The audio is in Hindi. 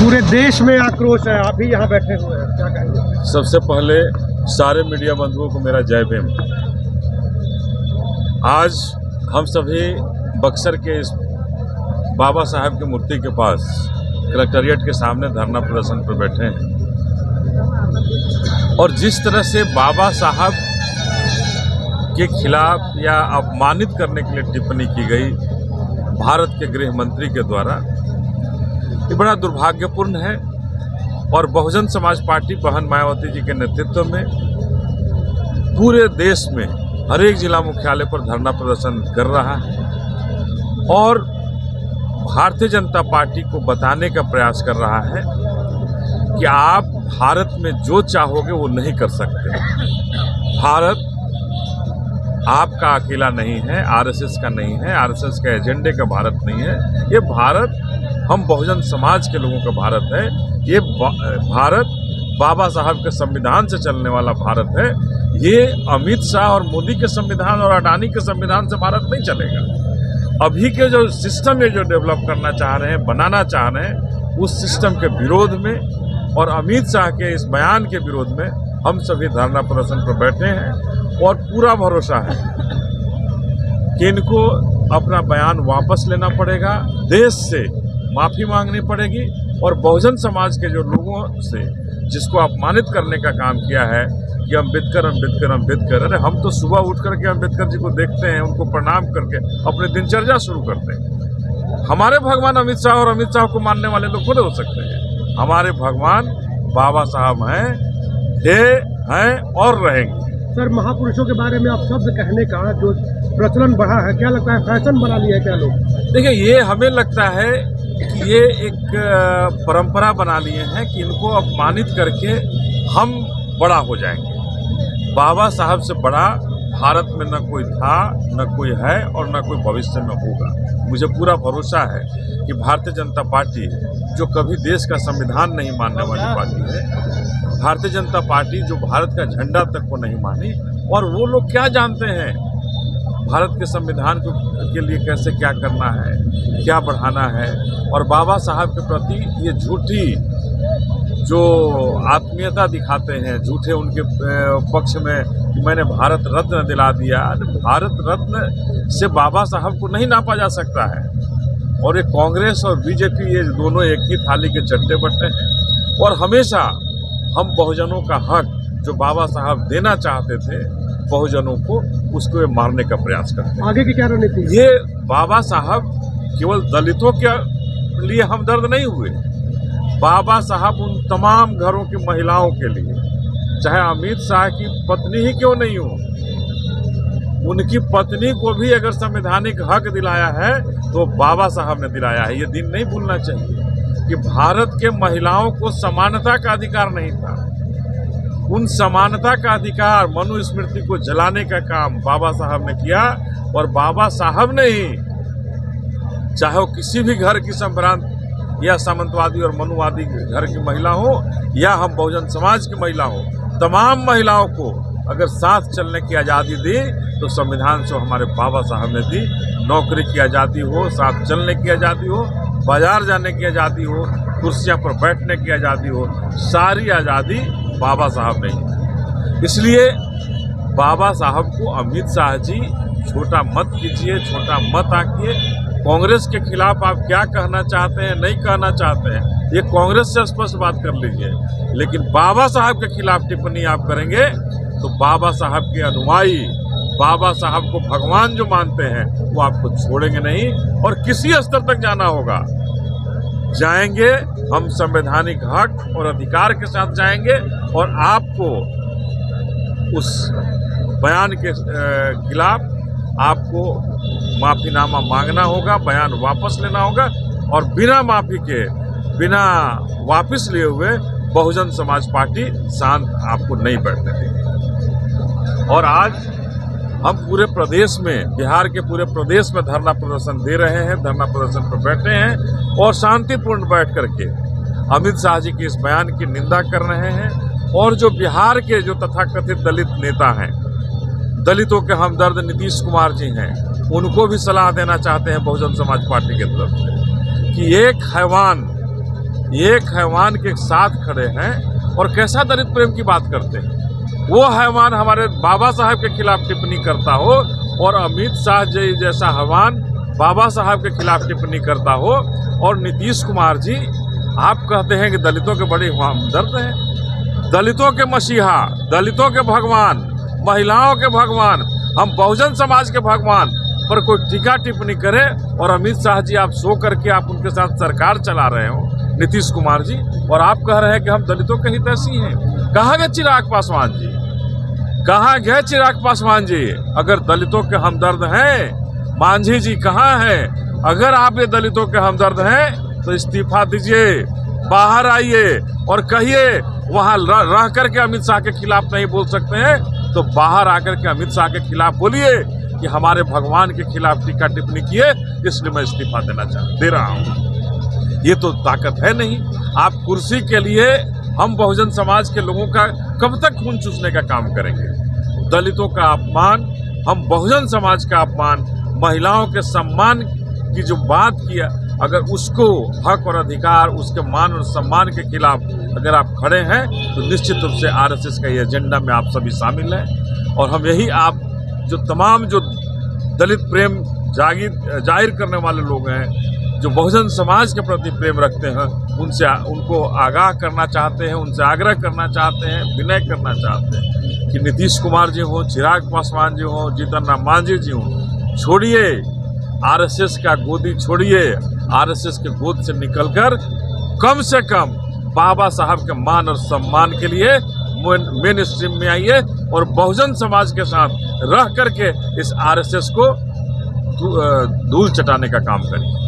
पूरे देश में आक्रोश है, आप ही यहाँ बैठे हुए हैं, क्या कहेंगे? सबसे पहले सारे मीडिया बंधुओं को मेरा जय भीम। आज हम सभी बक्सर के इस बाबा साहब की मूर्ति के पास कलेक्टेरिएट के सामने धरना प्रदर्शन पर बैठे हैं और जिस तरह से बाबा साहब के खिलाफ या अपमानित करने के लिए टिप्पणी की गई भारत के गृह मंत्री के द्वारा, ये बड़ा दुर्भाग्यपूर्ण है। और बहुजन समाज पार्टी बहन मायावती जी के नेतृत्व में पूरे देश में हर एक जिला मुख्यालय पर धरना प्रदर्शन कर रहा है और भारतीय जनता पार्टी को बताने का प्रयास कर रहा है कि आप भारत में जो चाहोगे वो नहीं कर सकते। भारत आपका अकेला नहीं है, आरएसएस का नहीं है, आरएसएस के एजेंडे का भारत नहीं है। ये भारत हम बहुजन समाज के लोगों का भारत है। ये भारत बाबा साहब के संविधान से चलने वाला भारत है। ये अमित शाह और मोदी के संविधान और अडानी के संविधान से भारत नहीं चलेगा। अभी के जो सिस्टम ये जो डेवलप करना चाह रहे हैं, बनाना चाह रहे हैं, उस सिस्टम के विरोध में और अमित शाह के इस बयान के विरोध में हम सभी धरना प्रदर्शन पर बैठे हैं और पूरा भरोसा है कि इनको अपना बयान वापस लेना पड़ेगा, देश से माफ़ी मांगनी पड़ेगी और बहुजन समाज के जो लोगों से जिसको अपमानित करने का काम किया है कि अम्बेडकर अम्बेडकर अम्बेडकर, अरे हम तो सुबह उठ करके अम्बेडकर जी को देखते हैं, उनको प्रणाम करके अपने दिनचर्या शुरू करते हैं। हमारे भगवान अमित शाह और अमित शाह को मानने वाले लोग खुद हो सकते हैं। हमारे भगवान बाबा साहब हैं, थे, हैं और रहेंगे। सर, महापुरुषों के बारे में आप शब्द कहने का जो प्रचलन बढ़ा है, क्या लगता है फैशन बना लिया है क्या लोग? देखिए, ये हमें लगता है कि ये एक परंपरा बना लिए हैं कि इनको अपमानित करके हम बड़ा हो जाएंगे। बाबा साहब से बड़ा भारत में न कोई था, न कोई है और न कोई भविष्य में होगा। मुझे पूरा भरोसा है कि भारतीय जनता पार्टी जो कभी देश का संविधान नहीं मानने वाली पार्टी है, भारतीय जनता पार्टी जो भारत का झंडा तक को नहीं मानी, और वो लोग क्या जानते हैं भारत के संविधान के लिए कैसे क्या करना है, क्या बढ़ाना है। और बाबा साहब के प्रति ये झूठी जो आत्मीयता दिखाते हैं, झूठे उनके पक्ष में कि मैंने भारत रत्न दिला दिया। भारत रत्न से बाबा साहब को नहीं नापा जा सकता है। और ये कांग्रेस और बीजेपी ये दोनों एक ही थाली के चट्टे बट्टे हैं और हमेशा हम बहुजनों का हक जो बाबा साहब देना चाहते थे बहुजनों को, उसको ये मारने का प्रयास करते हैं। आगे की क्या रणनीति? ये बाबा साहब केवल दलितों के लिए हमदर्द नहीं हुए, बाबा साहब उन तमाम घरों की महिलाओं के लिए, चाहे अमित शाह की पत्नी ही क्यों नहीं हो, उनकी पत्नी को भी अगर संवैधानिक हक दिलाया है तो बाबा साहब ने दिलाया है। ये दिन नहीं भूलना चाहिए कि भारत के महिलाओं को समानता का अधिकार नहीं था। उन समानता का अधिकार, मनुस्मृति को जलाने का काम बाबा साहब ने किया। और बाबा साहब ने ही, चाहे वो किसी भी घर की संभ्रांत या सामंतवादी और मनुवादी घर की महिला हो या हम बहुजन समाज की महिला हो, तमाम महिलाओं को अगर साथ चलने की आज़ादी दी तो संविधान से हमारे बाबा साहब ने दी। नौकरी की आज़ादी हो, साथ चलने की आज़ादी हो, बाजार जाने की आज़ादी हो, कुर्सियां पर बैठने की आज़ादी हो, सारी आज़ादी बाबा साहब ने दी। इसलिए बाबा साहब को अमित शाह जी छोटा मत कीजिए, छोटा मत आंकिए। कांग्रेस के खिलाफ आप क्या कहना चाहते हैं, नहीं कहना चाहते हैं, ये कांग्रेस से स्पष्ट बात कर लीजिए। लेकिन बाबा साहब के खिलाफ टिप्पणी आप करेंगे तो बाबा साहब के अनुयायी, बाबा साहब को भगवान जो मानते हैं, वो आपको छोड़ेंगे नहीं और किसी स्तर तक जाना होगा जाएंगे। हम संवैधानिक हक और अधिकार के साथ जाएंगे और आपको उस बयान के खिलाफ आपको माफ़ीनामा मांगना होगा, बयान वापस लेना होगा और बिना माफ़ी के, बिना वापस लिए हुए बहुजन समाज पार्टी शांत आपको नहीं बैठने देगी। और आज हम पूरे प्रदेश में, बिहार के पूरे प्रदेश में धरना प्रदर्शन दे रहे हैं, धरना प्रदर्शन पर बैठे हैं और शांतिपूर्ण बैठ करके अमित शाह जी के इस बयान की निंदा कर रहे हैं। और जो बिहार के जो तथाकथित दलित नेता हैं, दलितों के हमदर्द नीतीश कुमार जी हैं, उनको भी सलाह देना चाहते हैं बहुजन समाज पार्टी की तरफ से कि एक हैवान एक हैवान के साथ खड़े हैं और कैसा दलित प्रेम की बात करते हैं। वो हैवान हमारे बाबा साहब के खिलाफ टिप्पणी करता हो और अमित शाह जी जैसा हैवान बाबा साहब के खिलाफ टिप्पणी करता हो, और नीतीश कुमार जी आप कहते हैं कि दलितों के बड़े हमदर्द हैं, दलितों के मसीहा, दलितों के भगवान, महिलाओं के भगवान, हम बहुजन समाज के भगवान पर कोई टीका टिप्पणी करे और अमित शाह जी आप सो करके आप उनके साथ सरकार चला रहे हो नीतीश कुमार जी, और आप कह रहे हैं कि हम दलितों के हितैषी हैं। कहाँ गए चिराग पासवान जी, कहाँ गए चिराग पासवान जी? अगर दलितों के हमदर्द हैं, मांझी जी कहाँ हैं? अगर आप ये दलितों के हमदर्द हैं तो इस्तीफा दीजिए, बाहर आइए और कहिए वहाँ रह करके अमित शाह के खिलाफ नहीं बोल सकते हैं तो बाहर आकर के अमित शाह के खिलाफ बोलिए कि हमारे भगवान के खिलाफ टीका टिप्पणी किए, इसलिए मैं इस्तीफा दे रहा हूँ। ये तो ताकत है नहीं। आप कुर्सी के लिए हम बहुजन समाज के लोगों का कब तक खून चूसने का काम करेंगे? दलितों का अपमान, हम बहुजन समाज का अपमान, महिलाओं के सम्मान की जो बात किया, अगर उसको हक और अधिकार, उसके मान और सम्मान के खिलाफ अगर आप खड़े हैं तो निश्चित रूप से आरएसएस का ये एजेंडा में आप सभी शामिल हैं। और हम यही आप जो तमाम जो दलित प्रेम जाहिर करने वाले लोग हैं, जो बहुजन समाज के प्रति प्रेम रखते हैं, उनको आगाह करना चाहते हैं, उनसे आग्रह करना चाहते हैं, विनय करना चाहते हैं कि नीतीश कुमार जी हो, चिराग पासवान जी हो, जीतन राम मांझी जी हो, छोड़िए आरएसएस का गोदी, छोड़िए आरएसएस के गोद से निकलकर कम से कम बाबा साहब के मान और सम्मान के लिए मेन स्ट्रीम में आइए और बहुजन समाज के साथ रह करके इस आरएसएस को धूल चटाने का काम करिए।